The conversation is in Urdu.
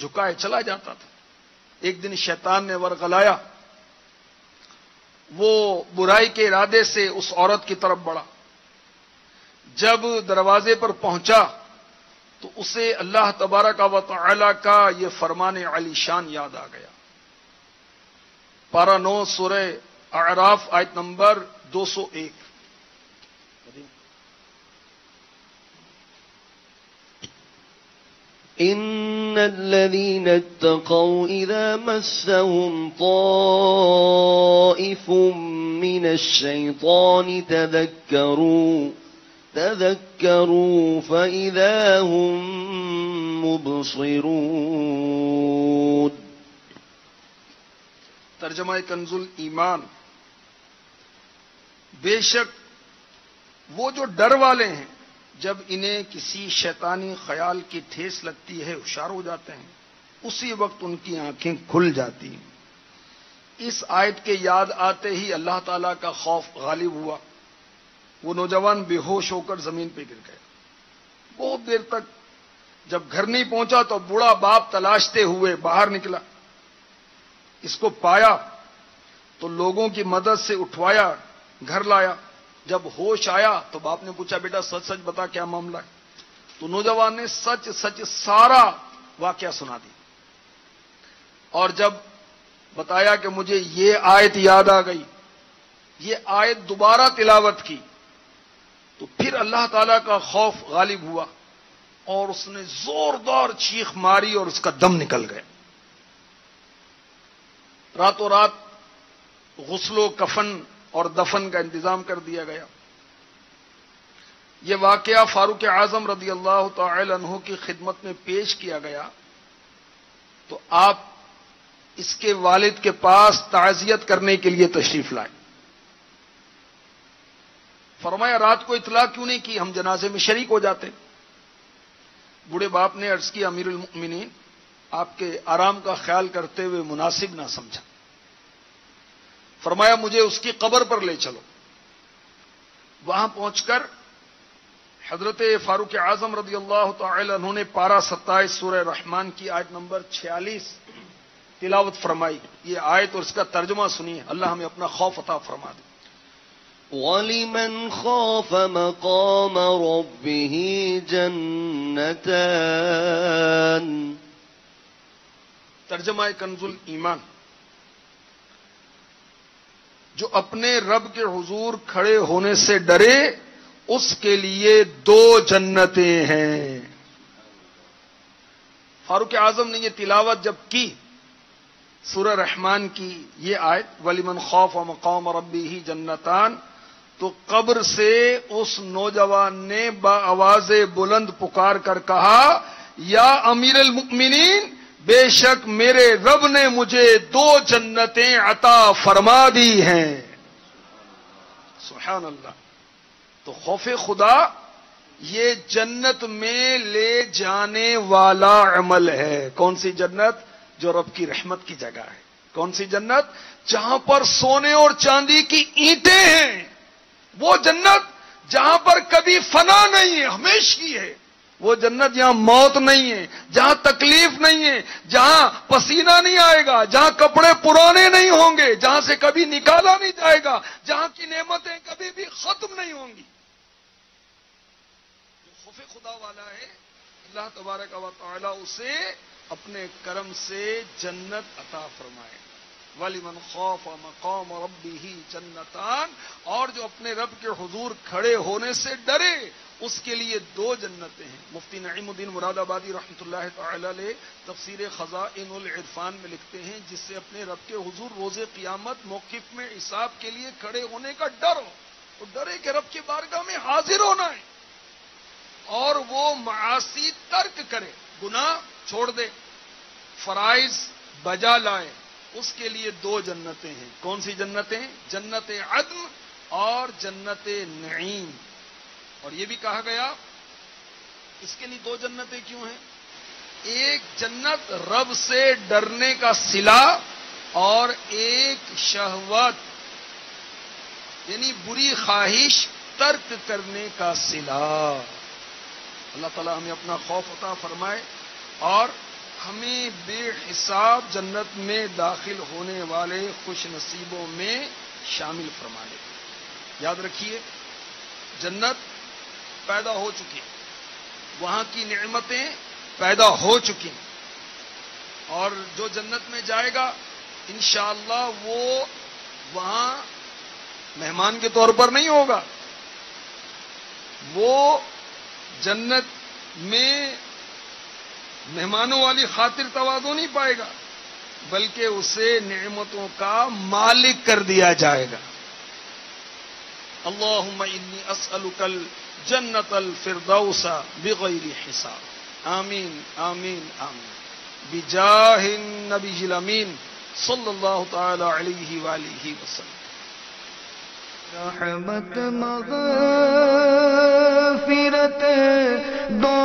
جھکائے چلا جاتا تھا. ایک دن شیطان نے ورغلایا، وہ برائی کے ارادے سے اس عورت کی طرف بڑھا. جب دروازے پر پہنچا تو اسے اللہ تبارک و تعالی کا یہ فرمان علی شان یاد آ گیا. پارہ 9 سورہ اعراف آیت نمبر 201. ان الذين اتقوا اذا مسهم طائف من الشيطان تذكروا فاذا هم مبصرون. ترجمہ کنز الایمان. بے شک وہ جو ڈر والے ہیں جب انہیں کسی شیطانی خیال کی ٹھیس لگتی ہے ہوشیار ہو جاتے ہیں، اسی وقت ان کی آنکھیں کھل جاتی ہیں. اس آیت کے یاد آتے ہی اللہ تعالیٰ کا خوف غالب ہوا. وہ نوجوان بے ہوش ہو کر زمین پہ گر گیا. بہت دیر تک جب گھر نہیں پہنچا تو بوڑھا باپ تلاشتے ہوئے باہر نکلا. اس کو پایا تو لوگوں کی مدد سے اٹھوایا، گھر لایا. جب ہوش آیا تو باپ نے پوچھا بیٹا سچ سچ بتا کیا معاملہ ہے. تو نوجوان نے سچ سچ سارا واقعہ سنا دی. اور جب بتایا کہ مجھے یہ آیت یاد آ گئی، یہ آیت دوبارہ تلاوت کی، تو پھر اللہ تعالیٰ کا خوف غالب ہوا اور اس نے زوردار چیخ ماری اور اس کا دم نکل گیا. راتوں رات غسل و کفن اور دفن کا انتظام کر دیا گیا. یہ واقعہ فاروق اعظم رضی اللہ تعالی عنہ کی خدمت میں پیش کیا گیا تو آپ اس کے والد کے پاس تعزیت کرنے کے لیے تشریف لائے. فرمایا رات کو اطلاع کیوں نہیں کی، ہم جنازے میں شریک ہو جاتے. بوڑھے باپ نے عرض کیا امیر المؤمنین، آپ کے آرام کا خیال کرتے ہوئے مناسب نہ سمجھا. فرمایا مجھے اس کی قبر پر لے چلو. وہاں پہنچ کر حضرت فاروق اعظم رضی اللہ تعالی عنہ نے پارہ 27 سورہ رحمان کی آیت نمبر 46 تلاوت فرمائی. یہ آیت اور اس کا ترجمہ سنیے، اللہ ہمیں اپنا خوف عطا فرما دے. وَلِمَنْ خَافَ مَقَامَ رَبِّهِ جَنَّتَانِ. ترجمہ کنز الایمان. جو اپنے رب کے حضور کھڑے ہونے سے ڈرے اس کے لیے 2 جنتیں ہیں. فاروق اعظم نے یہ تلاوت جب کی سورہ رحمان کی یہ آیت وَلِمَنْ خَافَ مَقَامَ رَبِّهِ جَنَّتَانِ، تو قبر سے اس نوجوان نے بآواز بلند پکار کر کہا یا امیر المؤمنین، بے شک میرے رب نے مجھے 2 جنتیں عطا فرما دی ہیں. سبحان اللہ. تو خوف خدا یہ جنت میں لے جانے والا عمل ہے. کون سی جنت؟ جو رب کی رحمت کی جگہ ہے. کون سی جنت؟ جہاں پر سونے اور چاندی کی اینٹیں ہیں. وہ جنت جہاں پر کبھی فنا نہیں ہے، ہمیشگی ہے. وہ جنت جہاں موت نہیں ہے، جہاں تکلیف نہیں ہے، جہاں پسینہ نہیں آئے گا، جہاں کپڑے پرانے نہیں ہوں گے، جہاں سے کبھی نکالا نہیں جائے گا، جہاں کی نعمتیں کبھی بھی ختم نہیں ہوں گی. جو خوف خدا والا ہے اللہ تبارک و تعالی اسے اپنے کرم سے جنت عطا فرمائے. وَلِمَنْ خَافَ مَقَامَ رَبِّهِ جَنَّتَانِ. اور جو اپنے رب کے حضور کھڑے ہونے سے ڈرے اس کے لیے 2 جنتیں ہیں. مفتی نعیم الدین مراد آبادی رحمۃ اللہ تعالی علیہ تفسیر خزائن العرفان میں لکھتے ہیں جس سے اپنے رب کے حضور روز قیامت موقف میں حساب کے لیے کھڑے ہونے کا ڈر ہو. وہ ڈرے کہ رب کی بارگاہ میں حاضر ہونا ہے اور وہ معاصی ترک کرے، گناہ چھوڑ دے، فرائض بجا لائے. اس کے لیے 2 جنتیں ہیں. کون سی جنتیں؟ جنت عدن اور جنت نعیم. اور یہ بھی کہا گیا اس کے لیے 2 جنتیں کیوں ہیں؟ ایک جنت رب سے ڈرنے کا صلہ اور ایک شہوت یعنی بری خواہش ترک کرنے کا صلہ. اللہ تعالی ہمیں اپنا خوف عطا فرمائے اور ہمیں بے حساب جنت میں داخل ہونے والے خوش نصیبوں میں شامل فرما لے. یاد رکھیے جنت پیدا ہو چکی، وہاں کی نعمتیں پیدا ہو چکی، اور جو جنت میں جائے گا انشاءاللہ وہ وہاں مہمان کے طور پر نہیں ہوگا، وہ جنت میں مہمانوں والی خاطر تواضع نہیں پائے گا، بلکہ اسے نعمتوں کا مالک کر دیا جائے گا. اللہم انی اسألک الجنت الفردوس بغیر حساب. آمین آمین آمین بجاہ النبی الامین صلی اللہ تعالی علیہ وآلہ وسلم. رحمت مغفرت دو